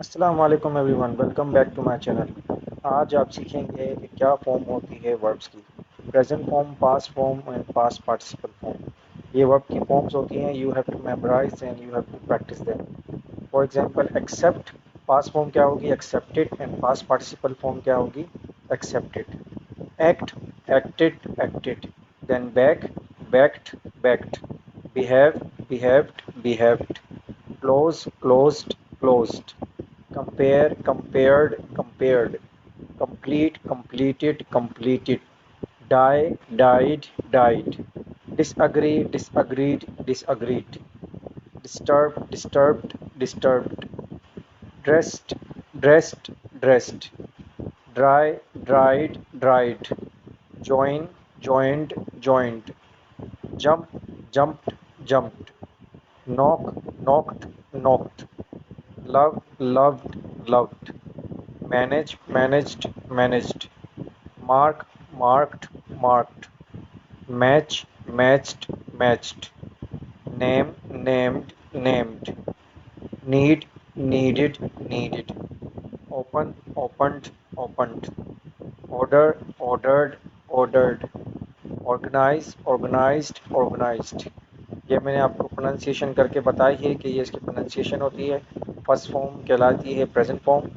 अस्सलाम वालेकुम everyone, welcome back to my channel. आज आप सीखेंगे कि क्या फॉर्म होती है वर्ब्स की। Present form, past form and past participle form. ये वर्ब की फॉर्म्स होती हैं। You have to memorise and you have to practise them. For example, accept past form क्या होगी? Accepted. And past participle form क्या होगी? Accepted. Act, acted, acted. Then back, backed, backed. Behave, behaved, behaved. Close, closed, closed. Compare, compared, compared. Complete, completed, completed. Die, died, died. Disagree, disagreed, disagreed. Disturb, disturbed, disturbed. Dressed, dressed, dressed. Dry, dried, dried. Join, joined, joined. Jump, jumped, jumped. Knock, knocked, knocked. Love, loved, loved. Manage, managed, managed. Mark, marked, marked. Match, matched, matched. Name, named, named. Need, needed, needed. Open, opened, opened. Order, ordered, ordered. Organize, organized, organized. ये मैंने आपको pronunciation करके बताई है कि ये इसकी pronunciation होती है। फर्स्ट फॉर्म कहलाती है प्रेजेंट फॉर्म,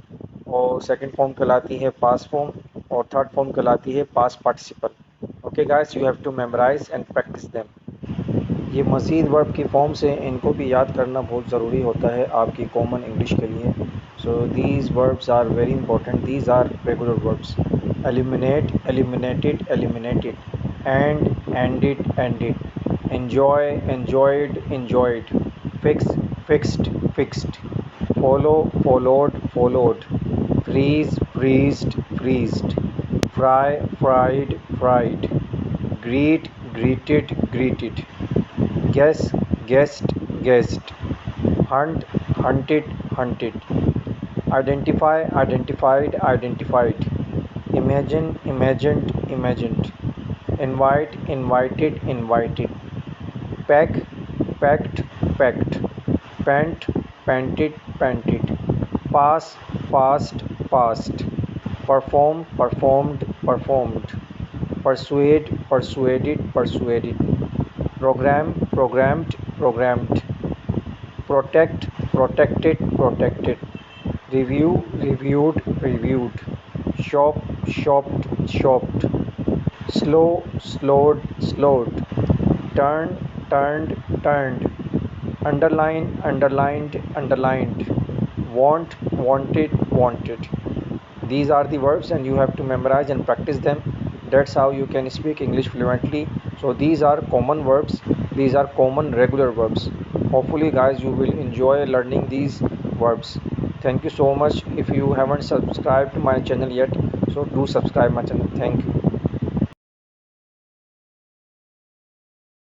और सेकंड फॉर्म कहलाती है पास्ट फॉर्म, और थर्ड फॉर्म कहलाती है past participle. Okay guys, you have to memorise and practise them. ये मज़ीद वर्ब की फॉर्म्स हैं, इनको भी याद करना बहुत ज़रूरी होता है आपकी कॉमन इंग्लिश के लिए। So these verbs are very important. These are regular verbs. Eliminate, eliminated, eliminated. End, ended, ended. Enjoy, enjoyed, enjoyed. Fix, fixed, fixed. Follow, followed, followed. Freeze, freezed, freezed. Fry, fried, fried. Greet, greeted, greeted. Guess, guessed, guessed. Hunt, hunted, hunted. Identify, identified, identified. Imagine, imagined, imagined. Invite, invited, invited. Pack, packed, packed. Pant, panted, panted. Pass, passed, passed. Perform, performed, performed. Persuade, persuaded, persuaded. Program, programmed, programmed. Protect, protected, protected. Review, reviewed, reviewed. Shop, shopped, shopped. Slow, slowed, slowed. Turn, turned, turned. Underline, underlined, underlined. Want, wanted, wanted. These are the verbs and you have to memorize and practice them. That's how you can speak English fluently. So these are common verbs. These are common regular verbs. Hopefully guys, you will enjoy learning these verbs. Thank you so much. If you haven't subscribed to my channel yet, so do subscribe my channel. Thank you.